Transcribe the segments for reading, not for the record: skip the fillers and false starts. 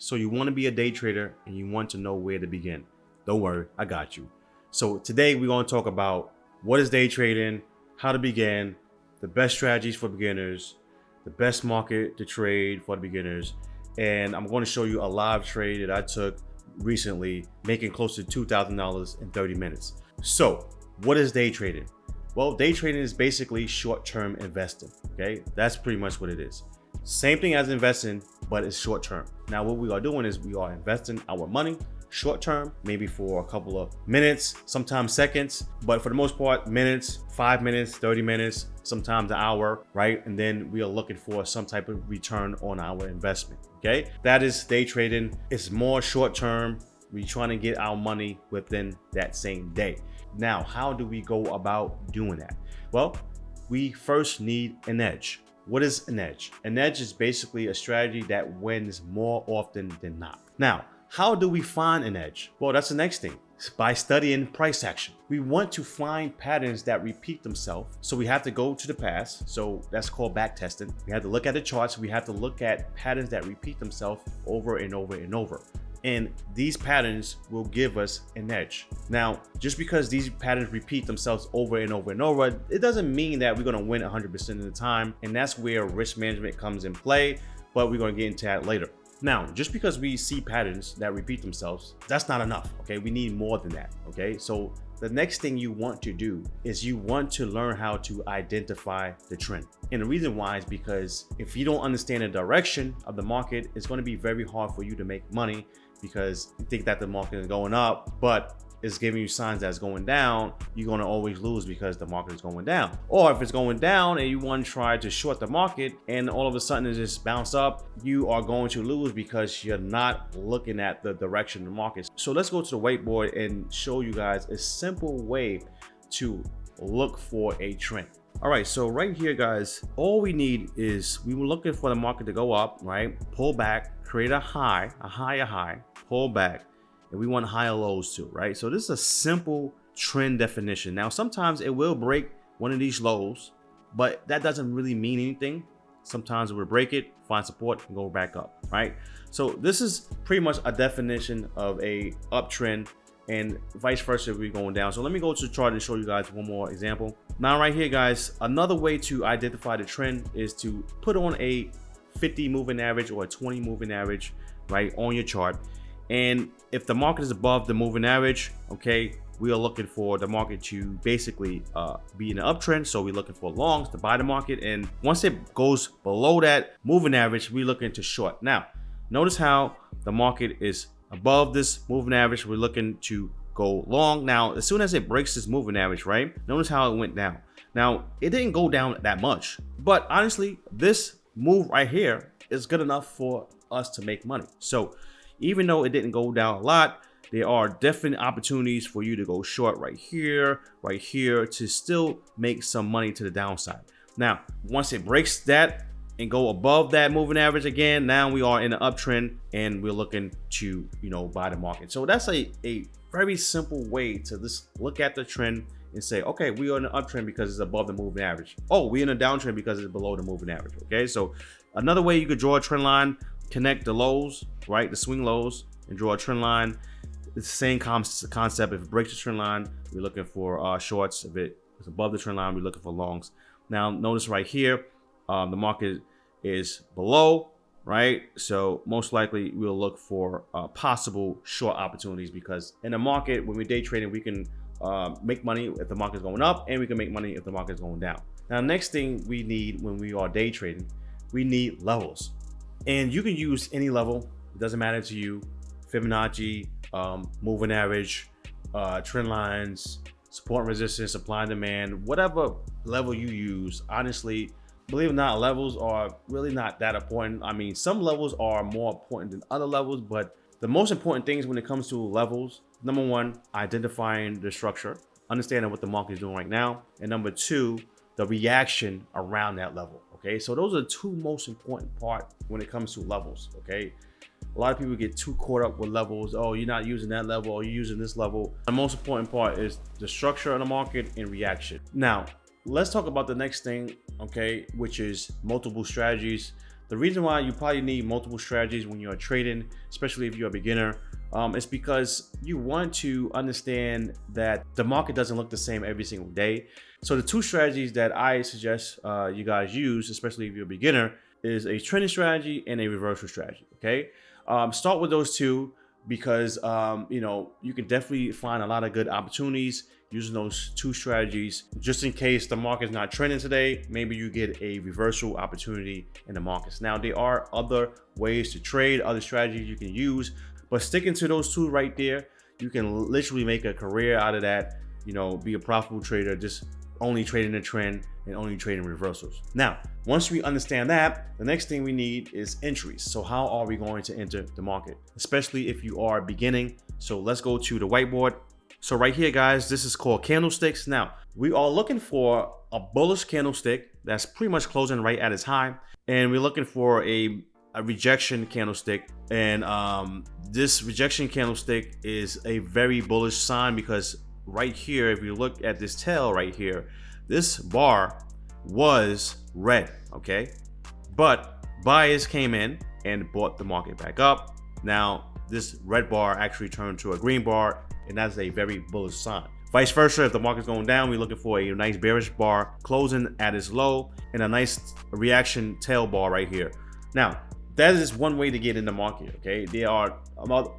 So you want to be a day trader and you want to know where to begin. Don't worry, I got you. So today we're going to talk about what is day trading, how to begin, the best strategies for beginners, the best market to trade for the beginners. And I'm going to show you a live trade that I took recently, making close to $2,000 in 30 minutes. So what is day trading? Well, day trading is basically short-term investing. Okay, that's pretty much what it is. Same thing as investing, but it's short-term. Now, what we are doing is we are investing our money short-term, maybe for a couple of minutes, sometimes seconds, but for the most part, minutes, 5 minutes, 30 minutes, sometimes an hour, right? And then we are looking for some type of return on our investment. Okay, that is day trading. It's more short-term. We're trying to get our money within that same day. Now, how do we go about doing that? Well, we first need an edge. What is an edge? An edge is basically a strategy that wins more often than not. Now, how do we find an edge? Well, that's the next thing. It's by studying price action. We want to find patterns that repeat themselves. So we have to go to the past. So that's called back testing. We have to look at the charts. We have to look at patterns that repeat themselves over and over and over. And these patterns will give us an edge. Now, just because these patterns repeat themselves over and over and over, it doesn't mean that we're going to win 100% of the time. And that's where risk management comes in play, but we're going to get into that later. Now, just because we see patterns that repeat themselves, that's not enough. Okay, we need more than that. Okay, so the next thing you want to do is you want to learn how to identify the trend. And the reason why is because if you don't understand the direction of the market, it's going to be very hard for you to make money, because you think that the market is going up, but it's giving you signs that it's going down. You're going to always lose because the market is going down. Or if it's going down and you want to try to short the market and all of a sudden it just bounce up, you are going to lose because you're not looking at the direction of the market. So let's go to the whiteboard and show you guys a simple way to look for a trend. All right, so right here, guys, all we need is we were looking for the market to go up, right? Pull back, create a higher high, pull back, and we want higher lows too, right? So this is a simple trend definition. Now, sometimes it will break one of these lows, but that doesn't really mean anything. Sometimes it will break it, find support, and go back up, right? So this is pretty much a definition of a uptrend, and vice versa if we're going down. So let me go to the chart and show you guys one more example. Now, right here, guys, another way to identify the trend is to put on a 50 moving average or a 20 moving average, right, on your chart. And if the market is above the moving average, okay, we are looking for the market to basically be in an uptrend. So we're looking for longs to buy the market. And once it goes below that moving average, we're looking to short. Now, notice how the market is above this moving average. We're looking to go long. Now, as soon as it breaks this moving average, right, notice how it went down. Now, it didn't go down that much, but honestly, this move right here is good enough for us to make money. So even though it didn't go down a lot, there are definite opportunities for you to go short right here to still make some money to the downside. Now, once it breaks that and go above that moving average again, now we are in an uptrend and we're looking to, buy the market. So that's a very simple way to just look at the trend and say, okay, we are in an uptrend because it's above the moving average. Oh, we're in a downtrend because it's below the moving average. Okay, so another way you could draw a trend line, connect the lows, right, the swing lows, and draw a trend line. It's the same concept. If it breaks the trend line, we're looking for shorts. If it is above the trend line, we're looking for longs. Now, notice right here, the market is below, right? So most likely we'll look for possible short opportunities, because in the market, when we're day trading, we can make money if the market is going up, and we can make money if the market is going down. Now, next thing we need when we are day trading, we need levels. And you can use any level. It doesn't matter to you. Fibonacci, moving average, trend lines, support and resistance, supply and demand, whatever level you use. Honestly, believe it or not, levels are really not that important. I mean, some levels are more important than other levels, but the most important things when it comes to levels, number one, identifying the structure, understanding what the market is doing right now, and number two, the reaction around that level. Okay, so those are the two most important parts when it comes to levels. Okay, a lot of people get too caught up with levels. Oh, you're not using that level, or you're using this level. The most important part is the structure of the market and reaction. Now, let's talk about the next thing, okay, which is multiple strategies. the reason why you probably need multiple strategies when you're trading, especially if you're a beginner, is because you want to understand that the market doesn't look the same every single day. So the two strategies that I suggest you guys use, especially if you're a beginner, is a trending strategy and a reversal strategy. Okay, start with those two because you can definitely find a lot of good opportunities using those two strategies. Just in case the market's not trending today, maybe you get a reversal opportunity in the markets. Now, there are other ways to trade, other strategies you can use, but sticking to those two right there, you can literally make a career out of that. Be a profitable trader, just only trading the trend and only trading reversals. Now, once we understand that, the next thing we need is entries. So how are we going to enter the market, especially if you are beginning? So let's go to the whiteboard. So right here, guys, this is called candlesticks. Now, we are looking for a bullish candlestick that's pretty much closing right at its high. And we're looking for a rejection candlestick. And this rejection candlestick is a very bullish sign because right here, if you look at this tail right here, this bar was red, okay? But buyers came in and bought the market back up. Now, this red bar actually turned to a green bar, and that's a very bullish sign. Vice versa, if the market's going down, we're looking for a nice bearish bar closing at its low and a nice reaction tail bar right here. Now, that is one way to get in the market, okay? There are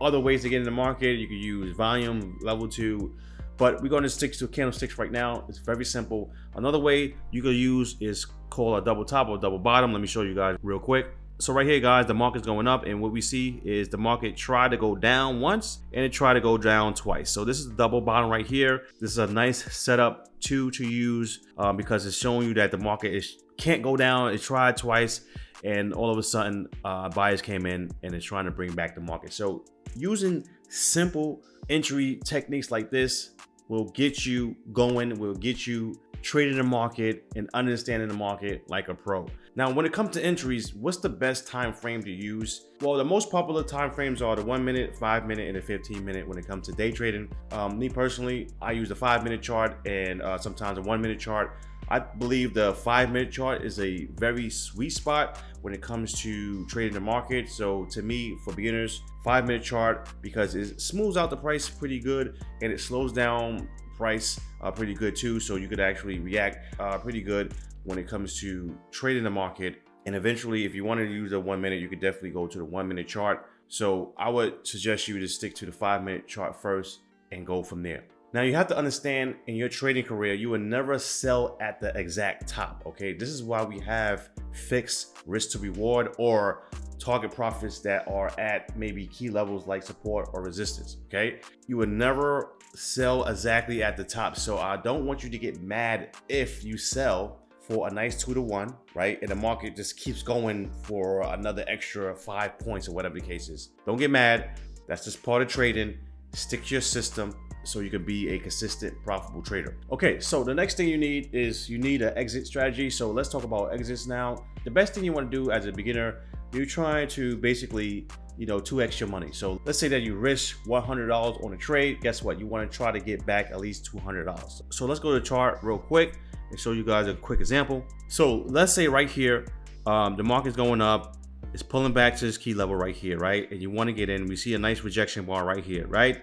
other ways to get in the market. You can use volume, level 2, but we're going to stick to candlesticks right now. It's very simple. Another way you could use is called a double top or double bottom. Let me show you guys real quick. So right here, guys, the market's going up, and what we see is the market tried to go down once and it tried to go down twice. So this is the double bottom right here. This is a nice setup to use because it's showing you that the market can't go down. It tried twice, and all of a sudden buyers came in and it's trying to bring back the market. So using simple entry techniques like this will get you going, will get you trading the market and understanding the market like a pro. Now, when it comes to entries, what's the best time frame to use? Well, the most popular time frames are the 1 minute, 5 minute, and the 15 minute when it comes to day trading. Me personally, I use the 5 minute chart and sometimes a 1 minute chart. I believe the 5 minute chart is a very sweet spot when it comes to trading the market. So to me, for beginners, 5 minute chart, because it smooths out the price pretty good and it slows down price pretty good too. So you could actually react pretty good when it comes to trading the market. And eventually, if you wanted to use a 1 minute, you could definitely go to the 1 minute chart. So I would suggest you to stick to the 5 minute chart first and go from there. Now, you have to understand in your trading career, you will never sell at the exact top, okay? This is why we have fixed risk to reward or target profits that are at maybe key levels like support or resistance, okay? You will never sell exactly at the top. So I don't want you to get mad if you sell for a nice 2 to 1, right? And the market just keeps going for another extra 5 points or whatever the case is. Don't get mad. That's just part of trading. Stick to your system so you can be a consistent, profitable trader. Okay, so the next thing you need is you need an exit strategy. So let's talk about exits now. The best thing you want to do as a beginner, you're trying to basically 2x your money. So let's say that you risk $100 on a trade. Guess what? You want to try to get back at least $200. So let's go to the chart real quick and show you guys a quick example. So let's say right here, the market's going up. It's pulling back to this key level right here, right? And you want to get in. We see a nice rejection bar right here, right?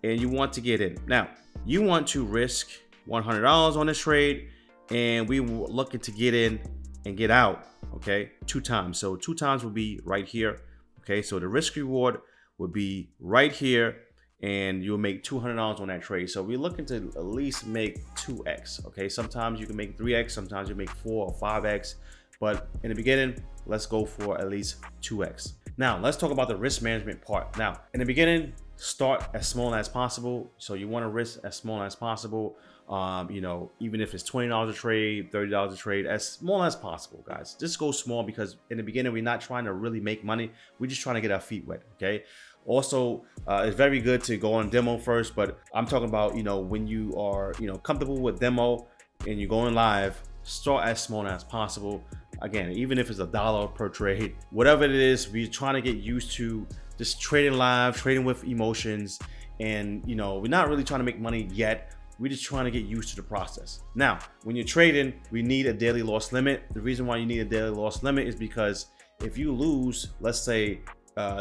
And you want to get in. Now, you want to risk $100 on this trade, and we were looking to get in and get out, okay, 2 times. So 2 times will be right here, okay? So the risk reward would be right here, and you'll make $200 on that trade. So we're looking to at least make 2x, okay? Sometimes you can make 3x, sometimes you make 4 or 5x, but in the beginning, let's go for at least 2x. Now, let's talk about the risk management part. Now, in the beginning, start as small as possible. So you want to risk as small as possible. Even if it's $20 a trade, $30 a trade, as small as possible, guys. Just go small because in the beginning, we're not trying to really make money. We're just trying to get our feet wet, okay? Also, it's very good to go on demo first, but I'm talking about, when you are, comfortable with demo and you're going live, start as small as possible. Again, even if it's $1 per trade, whatever it is, we're trying to get used to just trading live, trading with emotions. And, we're not really trying to make money yet. We're just trying to get used to the process. Now, when you're trading, we need a daily loss limit. The reason why you need a daily loss limit is because if you lose, let's say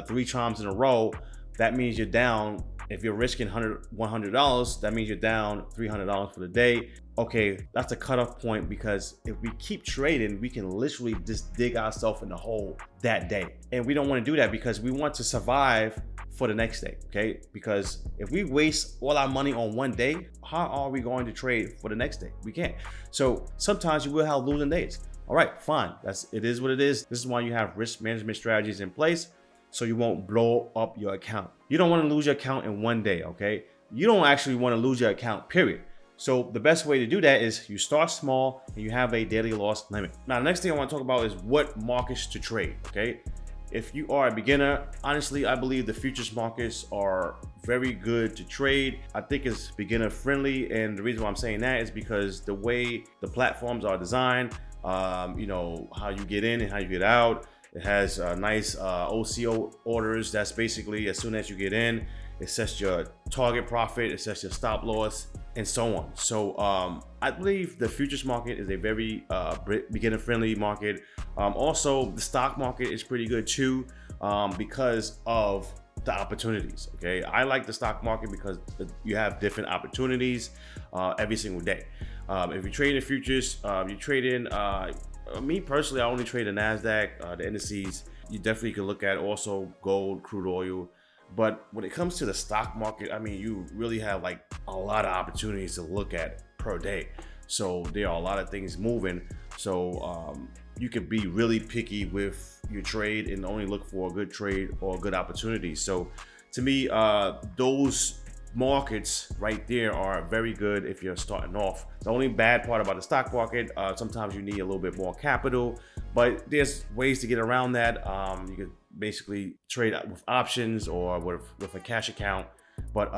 3 times in a row, that means you're down. If you're risking $100, that means you're down $300 for the day. Okay, that's a cutoff point, because if we keep trading, we can literally just dig ourselves in the hole that day. And we don't want to do that, because we want to survive for the next day, okay? Because if we waste all our money on one day, how are we going to trade for the next day? We can't. So sometimes you will have losing days. All right, fine. It is what it is. This is why you have risk management strategies in place, so you won't blow up your account. You don't want to lose your account in one day, okay? You don't actually want to lose your account, period. So the best way to do that is you start small and you have a daily loss limit. Now, the next thing I want to talk about is what markets to trade, okay? If you are a beginner, honestly, I believe the futures markets are very good to trade. I think it's beginner friendly, and the reason why I'm saying that is because the way the platforms are designed, you know, how you get in and how you get out. It has nice OCO orders. That's basically, as soon as you get in, it sets your target profit, it sets your stop loss, and so on. So I believe the futures market is a very beginner friendly market. Also, the stock market is pretty good too, because of the opportunities. Okay, I like the stock market because you have different opportunities every single day. If you trade in futures, you trade in me personally, I only trade the NASDAQ, the indices. You definitely can look at also gold, crude oil. But when it comes to the stock market, I mean, you really have like a lot of opportunities to look at per day. So there are a lot of things moving. So you can be really picky with your trade and only look for a good trade or a good opportunity. So to me, those markets right there are very good if you're starting off. The only bad part about the stock market, sometimes you need a little bit more capital, but there's ways to get around that. You can basically trade with options or with a cash account, but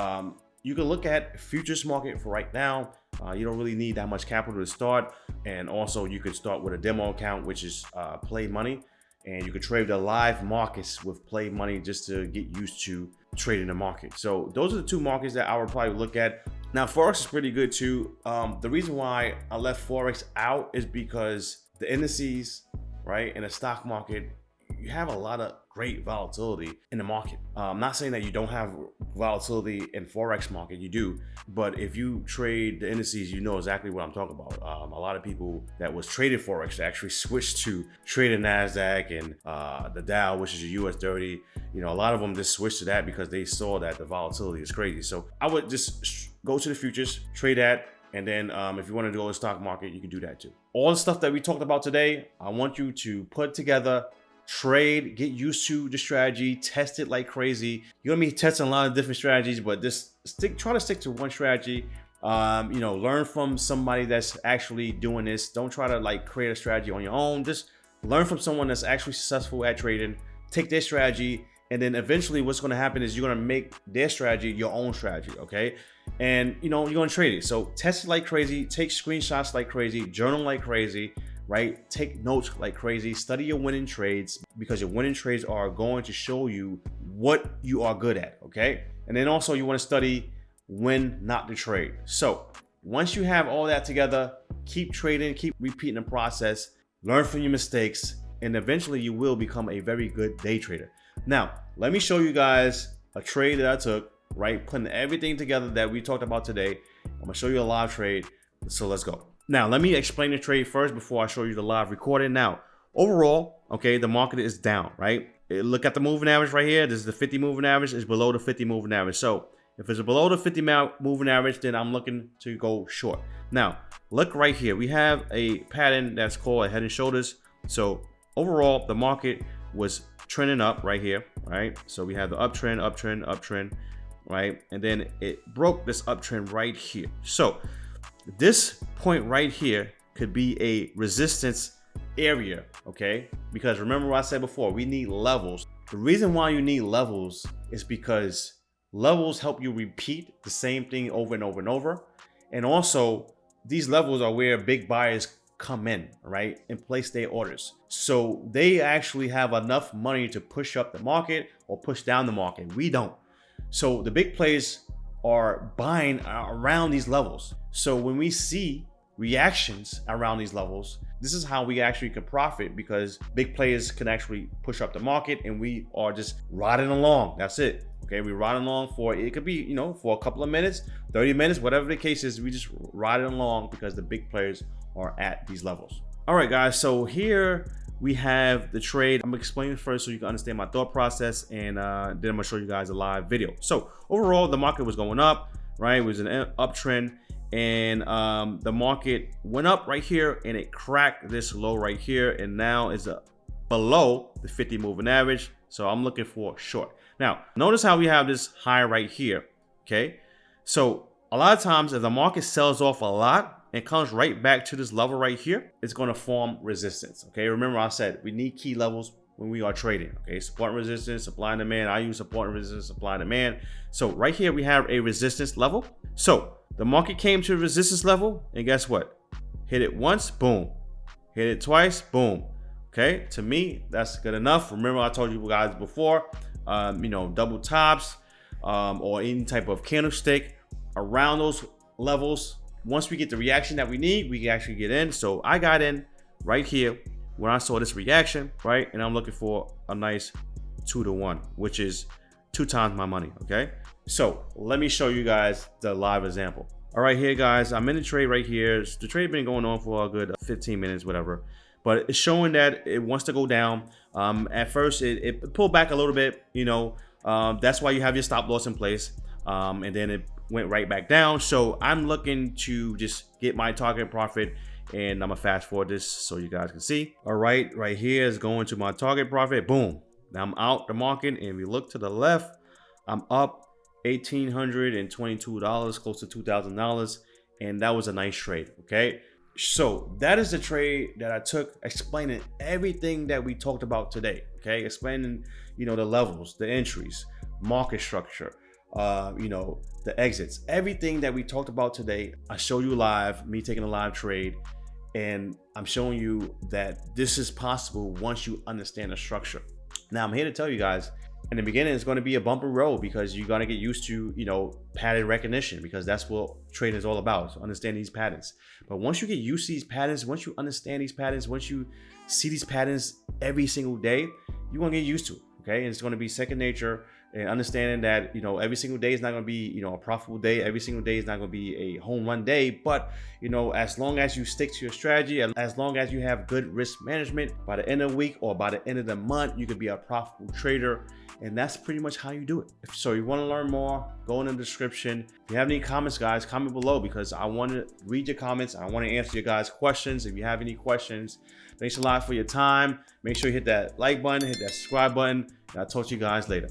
you can look at futures market for right now. You don't really need that much capital to start, and also you can start with a demo account, which is Play Money, and you can trade the live markets with Play Money just to get used to trading the market. So those are the two markets that I would probably look at. Now, Forex is pretty good too. The reason why I left Forex out is because the indices, right, in the stock market, you have a lot of great volatility in the market. I'm not saying that you don't have volatility in Forex market, you do, but if you trade the indices, you know exactly what I'm talking about. A lot of people that was traded Forex actually switched to trading NASDAQ and the Dow, which is a US 30. You know, a lot of them just switched to that because they saw that the volatility is crazy. So I would just go to the futures, trade that, and then if you want to go to the stock market, you can do that too. All the stuff that we talked about today, I want you to put together, trade, get used to the strategy, test it like crazy. You're gonna be testing a lot of different strategies, but just try to stick to one strategy. You know, learn from somebody that's actually doing this. Don't try to like create a strategy on your own. Just learn from someone that's actually successful at trading. Take their strategy, and then eventually what's going to happen is you're going to make their strategy your own strategy, okay? And you know, you're going to trade it. So test it like crazy, take screenshots like crazy, journal like crazy, right? Take notes like crazy, study your winning trades, because your winning trades are going to show you what you are good at, okay? And then also you want to study when not to trade. So once you have all that together, keep trading, keep repeating the process, learn from your mistakes, and eventually you will become a very good day trader. Now, let me show you guys a trade that I took, right? Putting everything together that we talked about today. I'm gonna show you a live trade, so let's go. Now, let me explain the trade first before I show you the live recording. Now, overall, okay, the market is down, right? Look at the moving average right here. This is the 50 moving average. It's below the 50 moving average. So if it's below the 50 moving average, then I'm looking to go short. Now, look right here. We have a pattern that's called a head and shoulders. So overall, the market was trending up right here, right? So we have the uptrend, uptrend, uptrend, right? And then it broke this uptrend right here. So this point right here could be a resistance area, okay? Because remember what I said before, we need levels. The reason why you need levels is because levels help you repeat the same thing over and over and over. And also, these levels are where big buyers come in, right, and place their orders. So they actually have enough money to push up the market or push down the market. We don't. So the big players are buying around these levels. So when we see reactions around these levels, this is how we actually can profit, because big players can actually push up the market and we are just riding along. That's it. Okay, we riding along for, it could be, you know, for a couple of minutes, 30 minutes, whatever the case is, we just riding along because the big players are at these levels. All right, guys, so here we have the trade. I'm gonna explain it first so you can understand my thought process, and then I'm gonna show you guys a live video. So overall, the market was going up, right? It was an uptrend, and the market went up right here and it cracked this low right here, and now is below the 50 moving average. So I'm looking for short. Now, notice how we have this high right here, okay? So a lot of times if the market sells off a lot and comes right back to this level right here, it's gonna form resistance, okay? Remember I said we need key levels when we are trading, okay? Support and resistance, supply and demand. I use support and resistance, supply and demand. So right here we have a resistance level. So the market came to a resistance level, and guess what? Hit it once, boom. Hit it twice, boom. Okay, to me, that's good enough. Remember, I told you guys before, you know, double tops or any type of candlestick around those levels. Once we get the reaction that we need, we can actually get in. So I got in right here when I saw this reaction, right? And I'm looking for a nice 2-to-1, which is 2 times my money, okay? So let me show you guys the live example. All right, here, guys, I'm in the trade right here. The trade been going on for a good 15 minutes, whatever. But it's showing that it wants to go down. At first, it pulled back a little bit, you know. That's why you have your stop loss in place. And then it went right back down. So I'm looking to just get my target profit, and I'm gonna fast forward this so you guys can see. All right, right here is going to my target profit. Boom. Now I'm out the market, and we look to the left, I'm up $1,822, close to $2,000, and that was a nice trade. Okay. So that is the trade that I took, explaining everything that we talked about today. Okay, explaining, you know, the levels, the entries, market structure, you know, the exits, everything that we talked about today. I show you live, me taking a live trade, and I'm showing you that this is possible once you understand the structure. Now I'm here to tell you guys, in the beginning, it's going to be a bumpy road because you're going to get used to, you know, pattern recognition, because that's what trading is all about. So understand these patterns. But once you get used to these patterns, once you understand these patterns, once you see these patterns every single day, you're going to get used to it. Okay. And it's going to be second nature, and understanding that, you know, every single day is not going to be, you know, a profitable day. Every single day is not going to be a home run day. But, you know, as long as you stick to your strategy, as long as you have good risk management, by the end of the week or by the end of the month, you could be a profitable trader. And that's pretty much how you do it. So you want to learn more, go in the description. If you have any comments, guys, comment below, because I want to read your comments. I want to answer your guys' questions. If you have any questions, thanks a lot for your time. Make sure you hit that like button, hit that subscribe button, and I'll talk to you guys later.